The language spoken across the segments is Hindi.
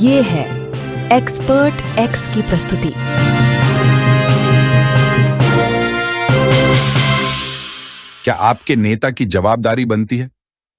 ये है एक्सपर्ट एक्स की प्रस्तुति। क्या आपके नेता की जवाबदारी बनती है?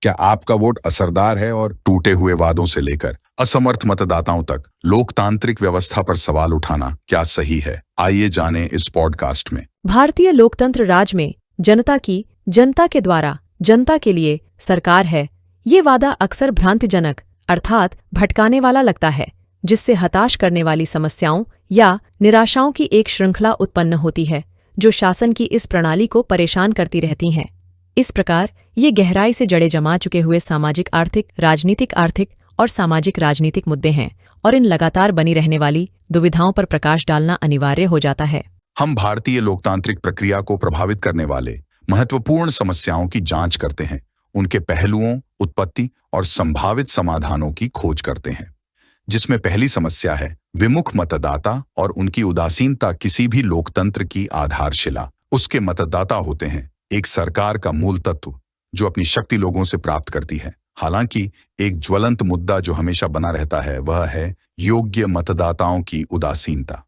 क्या आपका वोट असरदार है? और टूटे हुए वादों से लेकर असमर्थ मतदाताओं तक लोकतांत्रिक व्यवस्था पर सवाल उठाना क्या सही है? आइए जानें इस पॉडकास्ट में। भारतीय लोकतंत्र राज में जनता की, जनता के द्वारा, जनता के लिए सरकार है, ये वादा अक्सर भ्रांतिजनक अर्थात भटकाने वाला लगता है, जिससे हताश करने वाली समस्याओं या निराशाओं की एक श्रृंखला उत्पन्न होती है जो शासन की इस प्रणाली को परेशान करती रहती हैं। इस प्रकार ये गहराई से जड़े जमा चुके हुए सामाजिक आर्थिक और सामाजिक राजनीतिक मुद्दे हैं और इन लगातार बनी रहने वाली दुविधाओं पर प्रकाश डालना अनिवार्य हो जाता है। हम भारतीय लोकतांत्रिक प्रक्रिया को प्रभावित करने वाले महत्वपूर्ण समस्याओं की जांच करते हैं, उनके पहलुओं, उत्पत्ति और संभावित समाधानों की खोज करते हैं, जिसमें पहली समस्या है विमुख मतदाता और उनकी उदासीनता किसी भी लोकतंत्र की आधारशिला। उसके मतदाता होते हैं एक सरकार का मूल तत्व जो अपनी शक्ति लोगों से प्राप्त करती है। हालांकि एक ज्वलंत मुद्दा जो हमेशा बना रहता है वह है योग्य मतदाताओं की उदासीनता।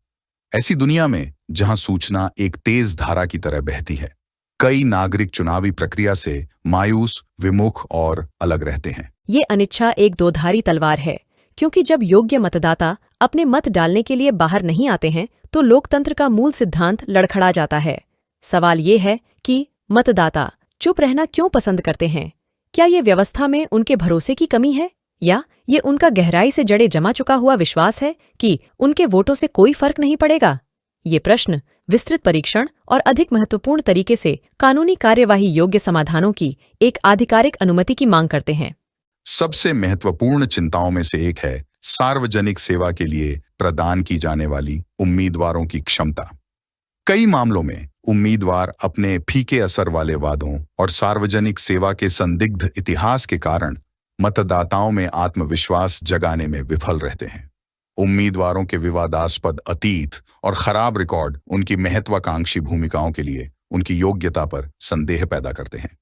ऐसी दुनिया में जहां सूचना एक तेज धारा की तरह बहती है, कई नागरिक चुनावी प्रक्रिया से मायूस, विमुख और अलग रहते हैं। ये अनिच्छा एक दोधारी तलवार है, क्योंकि जब योग्य मतदाता अपने मत डालने के लिए बाहर नहीं आते हैं तो लोकतंत्र का मूल सिद्धांत लड़खड़ा जाता है। सवाल ये है कि मतदाता चुप रहना क्यों पसंद करते हैं? क्या ये व्यवस्था में उनके भरोसे की कमी है या ये उनका गहराई से जड़े जमा चुका हुआ विश्वास है कि उनके वोटों से कोई फर्क नहीं पड़ेगा? ये प्रश्न विस्तृत परीक्षण और अधिक महत्वपूर्ण तरीके से कानूनी कार्यवाही योग्य समाधानों की एक आधिकारिक अनुमति की मांग करते हैं। सबसे महत्वपूर्ण चिंताओं में से एक है सार्वजनिक सेवा के लिए प्रदान की जाने वाली उम्मीदवारों की क्षमता। कई मामलों में उम्मीदवार अपने फीके असर वाले वादों और सार्वजनिक सेवा के संदिग्ध इतिहास के कारण मतदाताओं में आत्मविश्वास जगाने में विफल रहते हैं। उम्मीदवारों के विवादास्पद अतीत और खराब रिकॉर्ड उनकी महत्वाकांक्षी भूमिकाओं के लिए उनकी योग्यता पर संदेह पैदा करते हैं।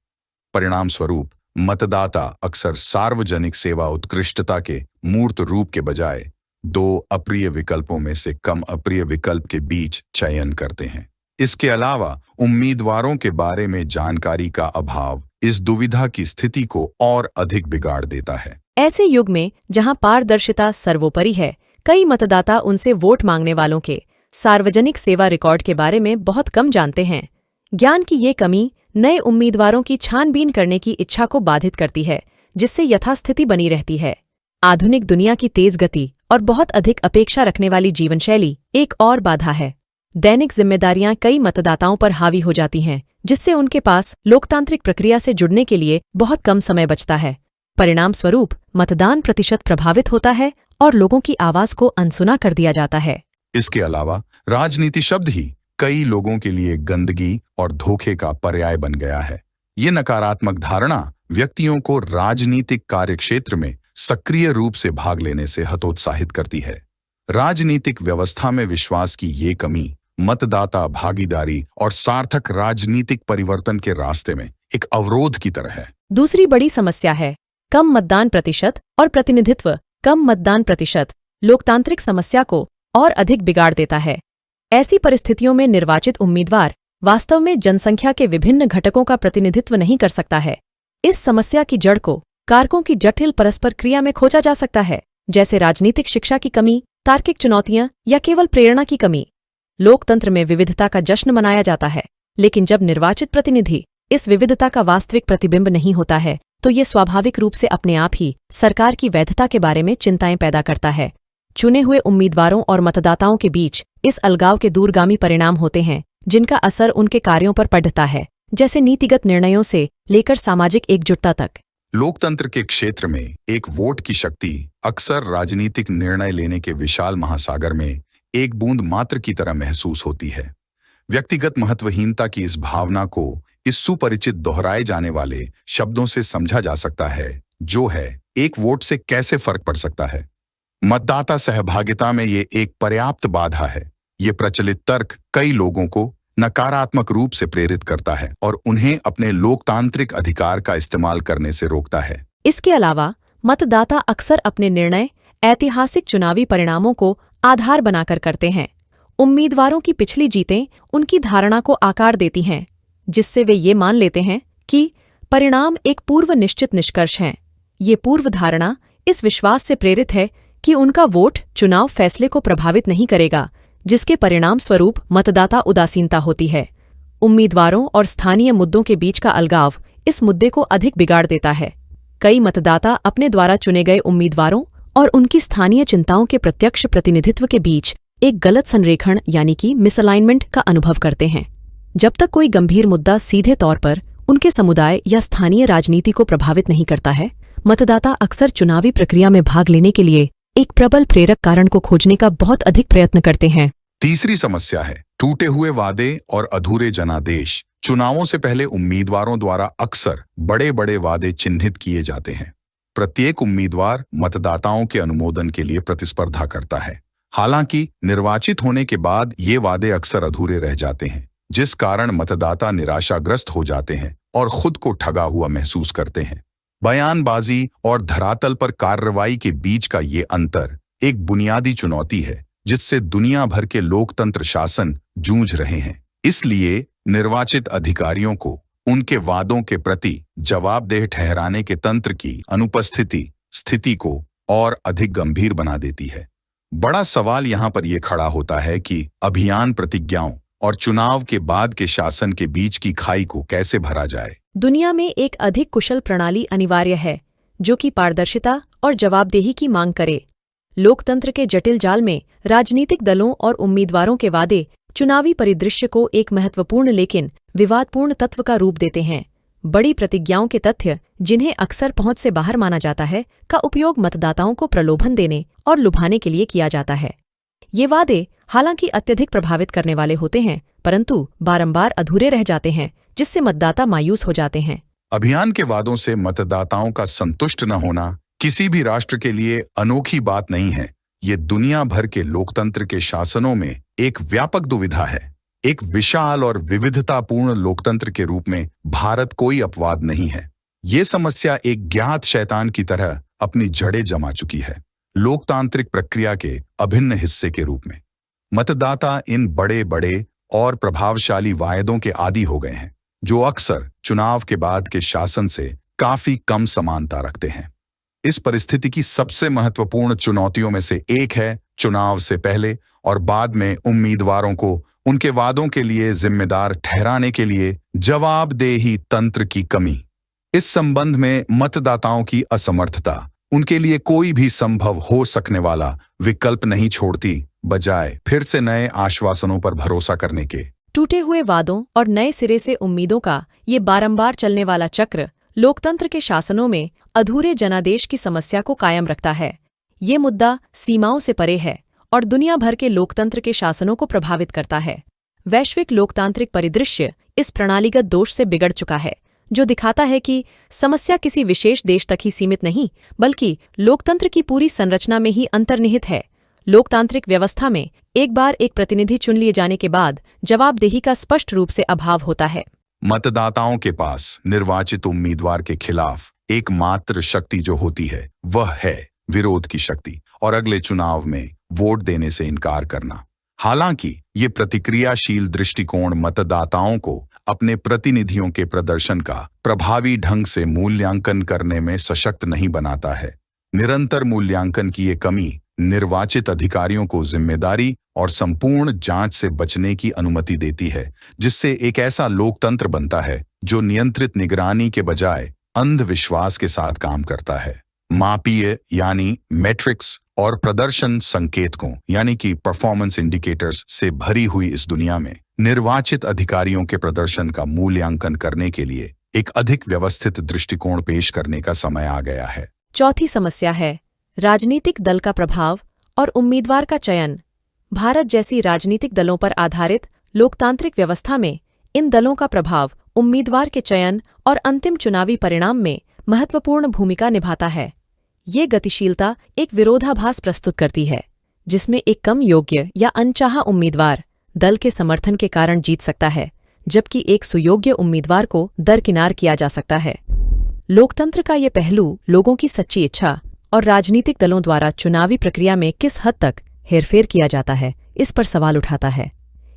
परिणाम स्वरूप मतदाता अक्सर सार्वजनिक सेवा उत्कृष्टता के मूर्त रूप के बजाय दो अप्रिय विकल्पों में से कम अप्रिय विकल्प के बीच चयन करते हैं। इसके अलावा उम्मीदवारों के बारे में जानकारी का अभाव इस दुविधा की स्थिति को और अधिक बिगाड़ देता है। ऐसे युग में जहां पारदर्शिता सर्वोपरि है, कई मतदाता उनसे वोट मांगने वालों के सार्वजनिक सेवा रिकॉर्ड के बारे में बहुत कम जानते हैं। ज्ञान की ये कमी नए उम्मीदवारों की छानबीन करने की इच्छा को बाधित करती है, जिससे यथास्थिति बनी रहती है। आधुनिक दुनिया की तेज गति और बहुत अधिक अपेक्षा रखने वाली जीवनशैली एक और बाधा है। दैनिक जिम्मेदारियां कई मतदाताओं पर हावी हो जाती हैं, जिससे उनके पास लोकतांत्रिक प्रक्रिया से जुड़ने के लिए बहुत कम समय बचता है। परिणाम स्वरूप मतदान प्रतिशत प्रभावित होता है और लोगों की आवाज को अनसुना कर दिया जाता है। इसके अलावा राजनीति शब्द ही कई लोगों के लिए गंदगी और धोखे का पर्याय बन गया है। ये नकारात्मक धारणा व्यक्तियों को राजनीतिक कार्यक्षेत्र में सक्रिय रूप से भाग लेने से हतोत्साहित करती है। राजनीतिक व्यवस्था में विश्वास की ये कमी मतदाता भागीदारी और सार्थक राजनीतिक परिवर्तन के रास्ते में एक अवरोध की तरह है। दूसरी बड़ी समस्या है कम मतदान प्रतिशत और प्रतिनिधित्व। कम मतदान प्रतिशत लोकतांत्रिक समस्या को और अधिक बिगाड़ देता है। ऐसी परिस्थितियों में निर्वाचित उम्मीदवार वास्तव में जनसंख्या के विभिन्न घटकों का प्रतिनिधित्व नहीं कर सकता है। इस समस्या की जड़ को कारकों की जटिल परस्पर क्रिया में खोजा जा सकता है, जैसे राजनीतिक शिक्षा की कमी, तार्किक चुनौतियां या केवल प्रेरणा की कमी। लोकतंत्र में विविधता का जश्न मनाया जाता है, लेकिन जब निर्वाचित प्रतिनिधि इस विविधता का वास्तविक प्रतिबिंब नहीं होता है तो ये स्वाभाविक रूप से अपने आप ही सरकार की वैधता के बारे में चिंताएं पैदा करता है। चुने हुए उम्मीदवारों और मतदाताओं के बीच इस अलगाव के दूरगामी परिणाम होते हैं, जिनका असर उनके कार्यों पर पड़ता है, जैसे नीतिगत निर्णयों से लेकर सामाजिक एकजुटता तक। लोकतंत्र के क्षेत्र में एक वोट की शक्ति अक्सर राजनीतिक निर्णय लेने के विशाल महासागर में एक बूंद मात्र की तरह महसूस होती है। व्यक्तिगत महत्वहीनता की इस भावना को इस सुपरिचित दोहराए जाने वाले शब्दों से समझा जा सकता है, जो है एक वोट से कैसे फर्क पड़ सकता है। मतदाता सहभागिता में ये एक पर्याप्त बाधा है। ये प्रचलित तर्क कई लोगों को नकारात्मक रूप से प्रेरित करता है और उन्हें अपने लोकतांत्रिक अधिकार का इस्तेमाल करने से रोकता है। इसके अलावा मतदाता अक्सर अपने निर्णय ऐतिहासिक चुनावी परिणामों को आधार बनाकर करते हैं। उम्मीदवारों की पिछली जीतें उनकी धारणा को आकार देती हैं, जिससे वे ये मान लेते हैं कि परिणाम एक पूर्व निश्चित निष्कर्ष हैं। ये पूर्व धारणा इस विश्वास से प्रेरित है कि उनका वोट चुनाव फैसले को प्रभावित नहीं करेगा, जिसके परिणाम स्वरूप मतदाता उदासीनता होती है। उम्मीदवारों और स्थानीय मुद्दों के बीच का अलगाव इस मुद्दे को अधिक बिगाड़ देता है। कई मतदाता अपने द्वारा चुने गए उम्मीदवारों और उनकी स्थानीय चिंताओं के प्रत्यक्ष प्रतिनिधित्व के बीच एक गलत संरेखण यानी कि मिसअलाइनमेंट का अनुभव करते हैं। जब तक कोई गंभीर मुद्दा सीधे तौर पर उनके समुदाय या स्थानीय राजनीति को प्रभावित नहीं करता है, मतदाता अक्सर चुनावी प्रक्रिया में भाग लेने के लिए एक प्रबल प्रेरक कारण को खोजने का बहुत अधिक प्रयत्न करते हैं। तीसरी समस्या है टूटे हुए वादे और अधूरे जनादेश। चुनावों से पहले उम्मीदवारों द्वारा अक्सर बड़े बड़े वादे चिन्हित किए जाते हैं। प्रत्येक उम्मीदवार मतदाताओं के अनुमोदन के लिए प्रतिस्पर्धा करता है। हालांकि निर्वाचित होने के बाद ये वादे अक्सर अधूरे रह जाते हैं, जिस कारण मतदाता निराशाग्रस्त हो जाते हैं और खुद को ठगा हुआ महसूस करते हैं। बयानबाजी और धरातल पर कार्रवाई के बीच का ये अंतर एक बुनियादी चुनौती है, जिससे दुनिया भर के लोकतंत्र शासन जूझ रहे हैं। इसलिए निर्वाचित अधिकारियों को उनके वादों के प्रति जवाबदेह ठहराने के तंत्र की अनुपस्थिति स्थिति को और अधिक गंभीर बना देती है। बड़ा सवाल यहाँ पर यह खड़ा होता है कि अभियान प्रतिज्ञाओं और चुनाव के बाद के शासन के बीच की खाई को कैसे भरा जाए। दुनिया में एक अधिक कुशल प्रणाली अनिवार्य है, जो कि पारदर्शिता और जवाबदेही की मांग करे। लोकतंत्र के जटिल जाल में राजनीतिक दलों और उम्मीदवारों के वादे चुनावी परिदृश्य को एक महत्वपूर्ण लेकिन विवादपूर्ण तत्व का रूप देते हैं। बड़ी प्रतिज्ञाओं के तथ्य, जिन्हें अक्सर पहुंच से बाहर माना जाता है, का उपयोग मतदाताओं को प्रलोभन देने और लुभाने के लिए किया जाता है। ये वादे हालांकि अत्यधिक प्रभावित करने वाले होते हैं, परंतु बारंबार अधूरे रह जाते हैं, जिससे मतदाता मायूस हो जाते हैं। अभियान के वादों से मतदाताओं का संतुष्ट न होना किसी भी राष्ट्र के लिए अनोखी बात नहीं है। ये दुनिया भर के लोकतंत्र के शासनों में एक व्यापक दुविधा है। एक विशाल और विविधतापूर्ण लोकतंत्र के रूप में भारत कोई अपवाद नहीं है। ये समस्या एक ज्ञात शैतान की तरह अपनी जड़ें जमा चुकी है, लोकतांत्रिक प्रक्रिया के अभिन्न हिस्से के रूप में। मतदाता इन बड़े बड़े और प्रभावशाली वायदों के आदी हो गए हैं, जो अक्सर चुनाव के बाद के शासन से काफी कम समानता रखते हैं। इस परिस्थिति की सबसे महत्वपूर्ण चुनौतियों में से एक है चुनाव से पहले और बाद में उम्मीदवारों को उनके वादों के लिए जिम्मेदार ठहराने के लिए जवाबदेही तंत्र की कमी। इस संबंध में मतदाताओं की असमर्थता उनके लिए कोई भी संभव हो सकने वाला विकल्प नहीं छोड़ती, बजाय फिर से नए आश्वासनों पर भरोसा करने के। टूटे हुए वादों और नए सिरे से उम्मीदों का ये बारंबार चलने वाला चक्र लोकतंत्र के शासनों में अधूरे जनादेश की समस्या को कायम रखता है। ये मुद्दा सीमाओं से परे है और दुनिया भर के लोकतंत्र के शासनों को प्रभावित करता है। वैश्विक लोकतांत्रिक परिदृश्य इस प्रणालीगत दोष से बिगड़ चुका है, जो दिखाता है कि समस्या किसी विशेष देश तक ही सीमित नहीं, बल्कि लोकतंत्र की पूरी संरचना में ही अंतर्निहित है। लोकतांत्रिक व्यवस्था में एक बार एक प्रतिनिधि चुन लिए जाने के बाद जवाबदेही का स्पष्ट रूप से अभाव होता है। मतदाताओं के पास निर्वाचित उम्मीदवार के खिलाफ एकमात्र शक्ति जो होती है, वह है विरोध की शक्ति और अगले चुनाव में वोट देने से इनकार करना। हालांकि ये प्रतिक्रियाशील दृष्टिकोण मतदाताओं को अपने प्रतिनिधियों के प्रदर्शन का प्रभावी ढंग से मूल्यांकन करने में सशक्त नहीं बनाता है। निरंतर मूल्यांकन की ये कमी निर्वाचित अधिकारियों को जिम्मेदारी और संपूर्ण जांच से बचने की अनुमति देती है, जिससे एक ऐसा लोकतंत्र बनता है जो नियंत्रित निगरानी के बजाय अंधविश्वास के साथ काम करता है। मापीय यानी मैट्रिक्स और प्रदर्शन संकेतकों यानी कि परफॉर्मेंस इंडिकेटर्स से भरी हुई इस दुनिया में निर्वाचित अधिकारियों के प्रदर्शन का मूल्यांकन करने के लिए एक अधिक व्यवस्थित दृष्टिकोण पेश करने का समय आ गया है। चौथी समस्या है राजनीतिक दल का प्रभाव और उम्मीदवार का चयन। भारत जैसी राजनीतिक दलों पर आधारित लोकतांत्रिक व्यवस्था में इन दलों का प्रभाव उम्मीदवार के चयन और अंतिम चुनावी परिणाम में महत्वपूर्ण भूमिका निभाता है। ये गतिशीलता एक विरोधाभास प्रस्तुत करती है, जिसमें एक कम योग्य या अनचाहा उम्मीदवार दल के समर्थन के कारण जीत सकता है, जबकि एक सुयोग्य उम्मीदवार को दरकिनार किया जा सकता है। लोकतंत्र का ये पहलू लोगों की सच्ची इच्छा और राजनीतिक दलों द्वारा चुनावी प्रक्रिया में किस हद तक हेरफेर किया जाता है, इस पर सवाल उठाता है।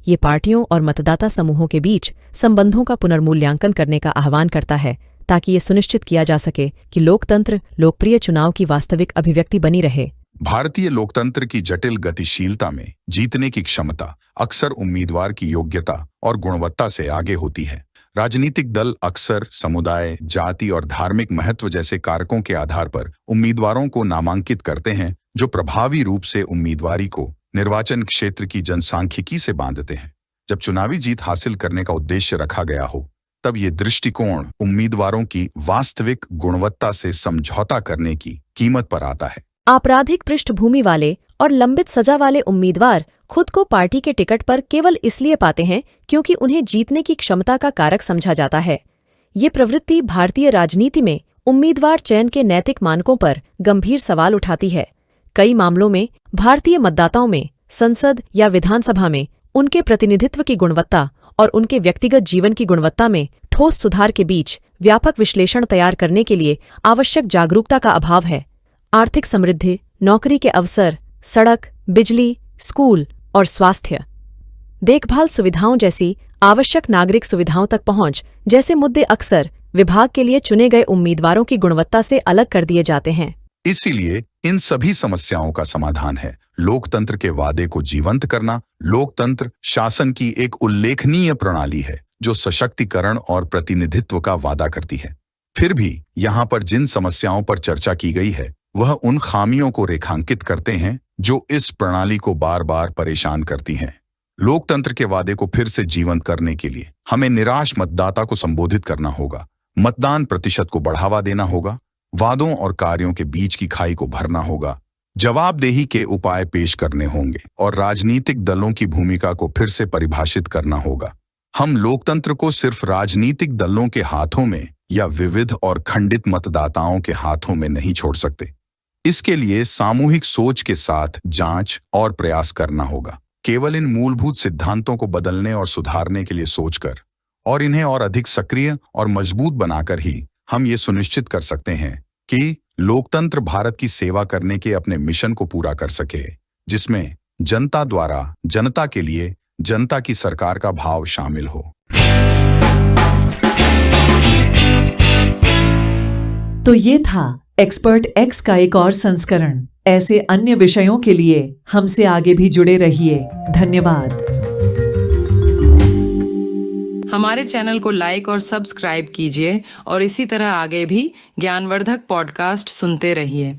ये पार्टियों और मतदाता समूहों के बीच संबंधों का पुनर्मूल्यांकन करने का आह्वान करता है, ताकि ये सुनिश्चित किया जा सके कि लोकतंत्र लोकप्रिय चुनाव की वास्तविक अभिव्यक्ति बनी रहे। भारतीय लोकतंत्र की जटिल गतिशीलता में जीतने की क्षमता अक्सर उम्मीदवार की योग्यता और गुणवत्ता से आगे होती है। राजनीतिक दल अक्सर समुदाय, जाति और धार्मिक महत्व जैसे कारकों के आधार पर उम्मीदवारों को नामांकित करते हैं, जो प्रभावी रूप से उम्मीदवारी को निर्वाचन क्षेत्र की जनसांख्यिकी से बांधते हैं। जब चुनावी जीत हासिल करने का उद्देश्य रखा गया हो, तब ये दृष्टिकोण उम्मीदवारों की वास्तविक गुणवत्ता से समझौता करने की कीमत पर आता है। आपराधिक पृष्ठभूमि वाले और लंबित सजा वाले उम्मीदवार खुद को पार्टी के टिकट पर केवल इसलिए पाते हैं क्योंकि उन्हें जीतने की क्षमता का कारक समझा जाता है। ये प्रवृत्ति भारतीय राजनीति में उम्मीदवार चयन के नैतिक मानकों पर गंभीर सवाल उठाती है। कई मामलों में भारतीय मतदाताओं में संसद या विधानसभा में उनके प्रतिनिधित्व की गुणवत्ता और उनके व्यक्तिगत जीवन की गुणवत्ता में ठोस सुधार के बीच व्यापक विश्लेषण तैयार करने के लिए आवश्यक जागरूकता का अभाव है। आर्थिक समृद्धि, नौकरी के अवसर, सड़क, बिजली, स्कूल और स्वास्थ्य देखभाल सुविधाओं जैसी आवश्यक नागरिक सुविधाओं तक पहुंच जैसे मुद्दे अक्सर विभाग के लिए चुने गए उम्मीदवारों की गुणवत्ता से अलग कर दिए जाते हैं। इसीलिए इन सभी समस्याओं का समाधान है लोकतंत्र के वादे को जीवंत करना। लोकतंत्र शासन की एक उल्लेखनीय प्रणाली है जो सशक्तिकरण और प्रतिनिधित्व का वादा करती है। फिर भी यहाँ पर जिन समस्याओं पर चर्चा की गई है, वह उन खामियों को रेखांकित करते हैं जो इस प्रणाली को बार बार परेशान करती हैं। लोकतंत्र के वादे को फिर से जीवंत करने के लिए हमें निराश मतदाता को संबोधित करना होगा, मतदान प्रतिशत को बढ़ावा देना होगा, वादों और कार्यों के बीच की खाई को भरना होगा, जवाबदेही के उपाय पेश करने होंगे और राजनीतिक दलों की भूमिका को फिर से परिभाषित करना होगा। हम लोकतंत्र को सिर्फ राजनीतिक दलों के हाथों में या विविध और खंडित मतदाताओं के हाथों में नहीं छोड़ सकते। इसके लिए सामूहिक सोच के साथ जांच और प्रयास करना होगा। केवल इन मूलभूत सिद्धांतों को बदलने और सुधारने के लिए सोचकर और इन्हें और अधिक सक्रिय और मजबूत बनाकर ही हम ये सुनिश्चित कर सकते हैं कि लोकतंत्र भारत की सेवा करने के अपने मिशन को पूरा कर सके, जिसमें जनता द्वारा जनता के लिए जनता की सरकार का भाव शामिल हो। तो ये था एक्सपर्ट एक्स का एक और संस्करण। ऐसे अन्य विषयों के लिए हमसे आगे भी जुड़े रहिए। धन्यवाद। हमारे चैनल को लाइक और सब्सक्राइब कीजिए और इसी तरह आगे भी ज्ञानवर्धक पॉडकास्ट सुनते रहिए।